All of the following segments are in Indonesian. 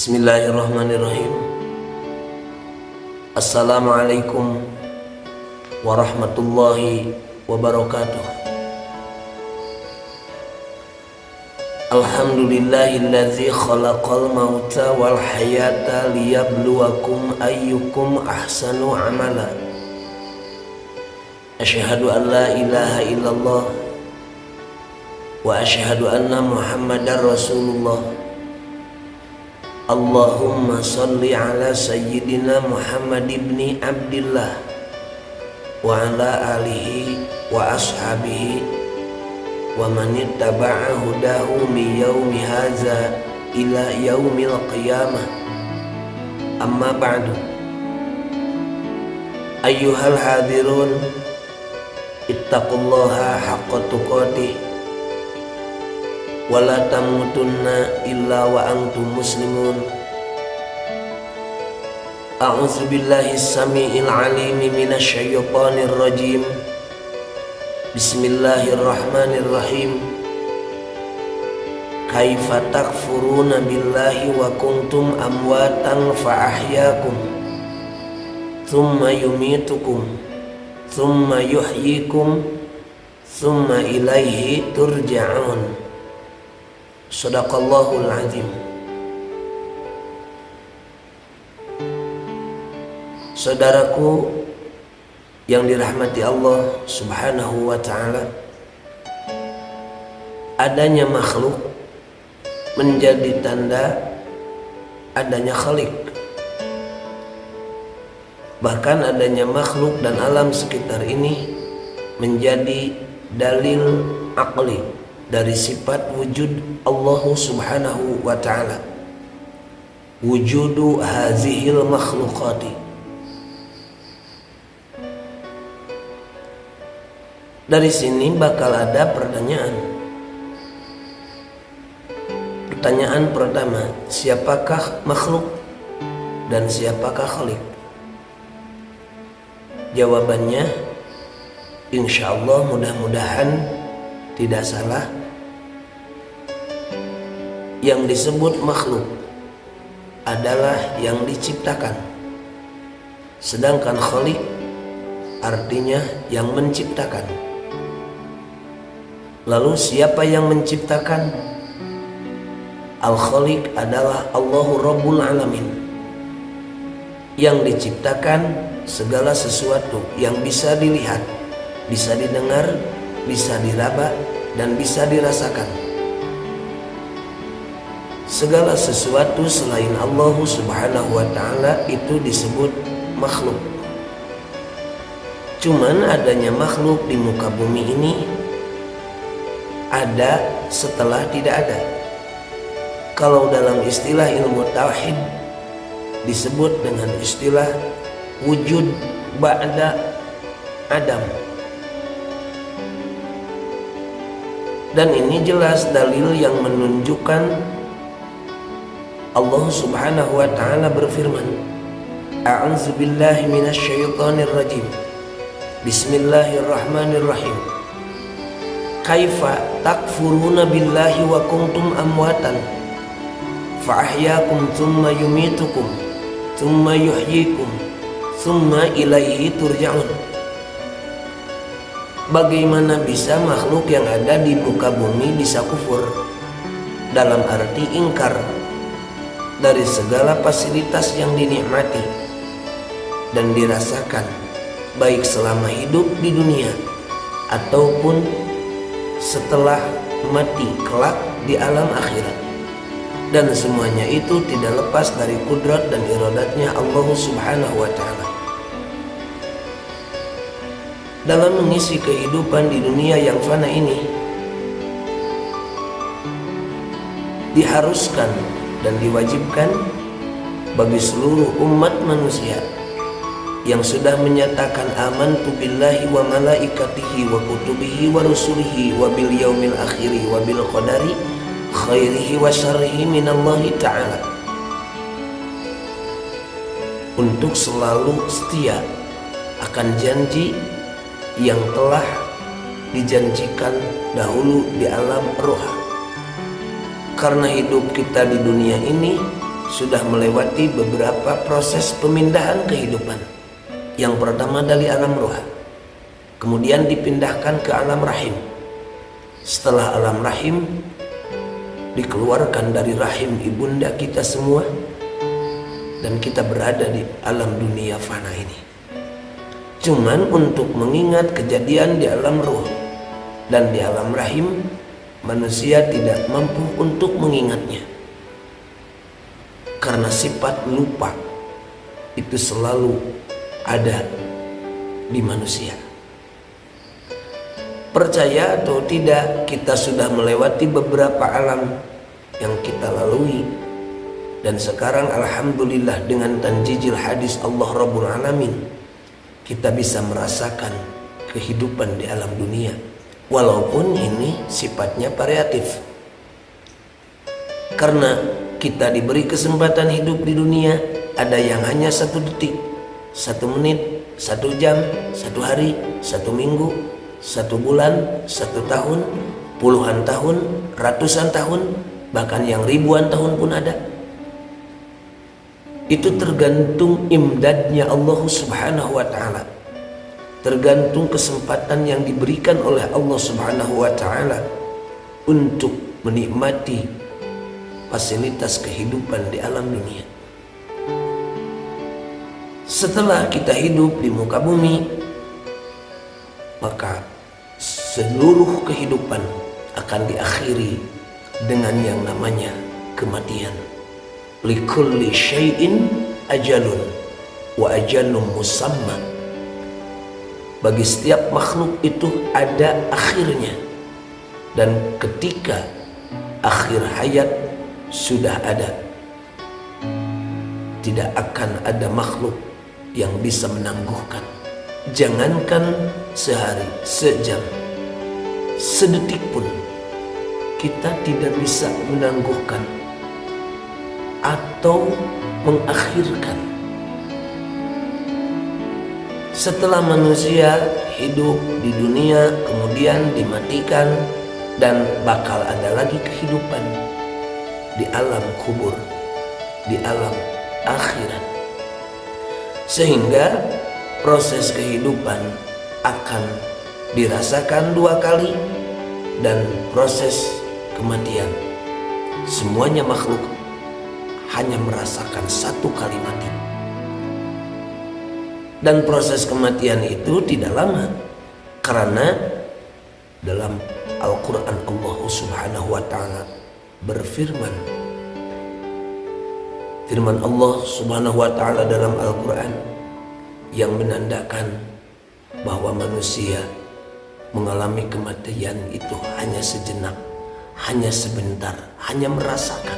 Bismillahirrahmanirrahim. Assalamualaikum warahmatullahi wabarakatuh. Alhamdulillahillazi khalaqal mauta wal hayata liyabluwakum ayyukum ahsanu amala. Asyhadu an la ilaha illallah wa asyhadu anna Muhammadar Rasulullah. Allahumma salli ala sayyidina Muhammad ibni Abdillah wa ala alihi wa ashabihi wa man ittaba'a hudahu min yaumi hadza ila yaumil qiyamah. Amma ba'du. Ayyuhal hadirun, ittaqullaha haqqa tuqatih wala tamutunna illa wa antum muslimun. A'udzu billahi samiil alim minasy syaithanir rajim. Bismillahirrahmanirrahim. Kaifa takfuruna billahi wa kuntum amwatan fa ahyaakum thumma yumitukum thumma yuhyikum thumma ilaihi turja'un. Shadaqallahul azim. Saudaraku yang dirahmati Allah subhanahu wa ta'ala, adanya makhluk menjadi tanda adanya khalik. Bahkan adanya makhluk dan alam sekitar ini menjadi dalil aqli dari sifat wujud Allah subhanahu wa ta'ala, wujudu hazihil makhlukati. Dari sini bakal ada pertanyaan. Pertanyaan pertama, siapakah makhluk dan siapakah khalik? Jawabannya insyaallah mudah-mudahan tidak salah. Yang disebut makhluk adalah yang diciptakan, sedangkan khalik artinya yang menciptakan. Lalu siapa yang menciptakan? Al-Khaliq adalah Allahu Rabbul Alamin. Yang diciptakan segala sesuatu yang bisa dilihat, bisa didengar, bisa diraba, dan bisa dirasakan. Segala sesuatu selain Allah subhanahu wa ta'ala itu disebut makhluk. Cuman adanya makhluk di muka bumi ini ada setelah tidak ada. Kalau dalam istilah ilmu tauhid disebut dengan istilah wujud ba'da Adam. Dan ini jelas dalil yang menunjukkan Allah subhanahu wa ta'ala berfirman, A'udzu billahi minasy syaithanir rajim. Bismillahirrahmanirrahim. Kaifa takfuruna billahi wa kuntum amwatan fa ahyaakum thumma yumitukum thumma yuhyikum thumma ilaihi turja'un. Bagaimana bisa makhluk yang ada di muka bumi bisa kufur? Dalam arti ingkar dari segala fasilitas yang dinikmati dan dirasakan, baik selama hidup di dunia ataupun setelah mati kelak di alam akhirat. Dan semuanya itu tidak lepas dari kudrat dan iradatnya Allah subhanahu wa ta'ala. Dalam mengisi kehidupan di dunia yang fana ini, diharuskan dan diwajibkan bagi seluruh umat manusia yang sudah menyatakan amantu billahi wa malaikatihi wa kutubihi wa rusulihi wa bil yaumil akhiri wa bil qadari khairihi wa syarrihi minallahi ta'ala, untuk selalu setia akan janji yang telah dijanjikan dahulu di alam roh. Karena hidup kita di dunia ini sudah melewati beberapa proses pemindahan kehidupan. Yang pertama dari alam ruh, kemudian dipindahkan ke alam rahim. Setelah alam rahim, dikeluarkan dari rahim ibunda kita semua, dan kita berada di alam dunia fana ini. Cuman untuk mengingat kejadian di alam ruh dan di alam rahim, manusia tidak mampu untuk mengingatnya. Karena sifat lupa itu selalu ada di manusia. Percaya atau tidak, kita sudah melewati beberapa alam yang kita lalui. Dan sekarang alhamdulillah dengan tanjijil hadis Allah Rabbul Alamin, kita bisa merasakan kehidupan di alam dunia. Walaupun ini sifatnya variatif. Karena kita diberi kesempatan hidup di dunia, ada yang hanya 1 detik, 1 menit, 1 jam, 1 hari, 1 minggu, 1 bulan, 1 tahun, puluhan tahun, ratusan tahun, bahkan yang ribuan tahun pun ada. Itu tergantung imdadnya Allah Subhanahu wa ta'ala, tergantung kesempatan yang diberikan oleh Allah Subhanahu wa ta'ala untuk menikmati fasilitas kehidupan di alam dunia. Setelah kita hidup di muka bumi, maka seluruh kehidupan akan diakhiri dengan yang namanya kematian. Likulli syai'in ajalun wa ajalun musamma. Bagi setiap makhluk itu ada akhirnya, dan ketika akhir hayat sudah ada, tidak akan ada makhluk yang bisa menangguhkan. Jangankan sehari, sejam, sedetik pun kita tidak bisa menangguhkan atau mengakhirkan. Setelah manusia hidup di dunia, kemudian dimatikan, dan bakal ada lagi kehidupan di alam kubur, di alam akhirat. Sehingga proses kehidupan akan dirasakan 2 kali, dan proses kematian semuanya makhluk hanya merasakan 1 kali mati. Dan proses kematian itu tidak lama, karena dalam Al-Quran Allah Subhanahu wa ta'ala berfirman, firman Allah Subhanahu wa ta'ala dalam Al-Quran yang menandakan bahwa manusia mengalami kematian itu hanya sejenak, hanya sebentar, hanya merasakan.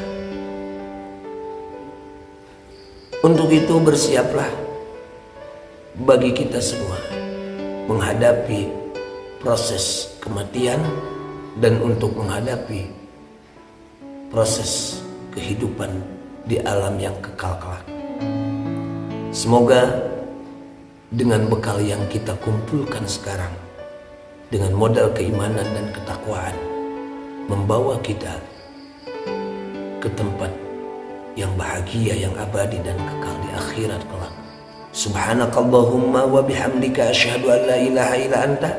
Untuk itu bersiaplah bagi kita semua menghadapi proses kematian dan untuk menghadapi proses kehidupan di alam yang kekal kelak. Semoga dengan bekal yang kita kumpulkan sekarang, dengan modal keimanan dan ketakwaan, membawa kita ke tempat yang bahagia, yang abadi dan kekal di akhirat kelak. Subhanakallahumma wa bihamdika asyhadu an la ilaha illa anta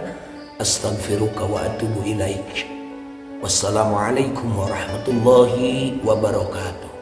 astaghfiruka wa atubu ilaik. Wassalamualaikum warahmatullahi wabarakatuh.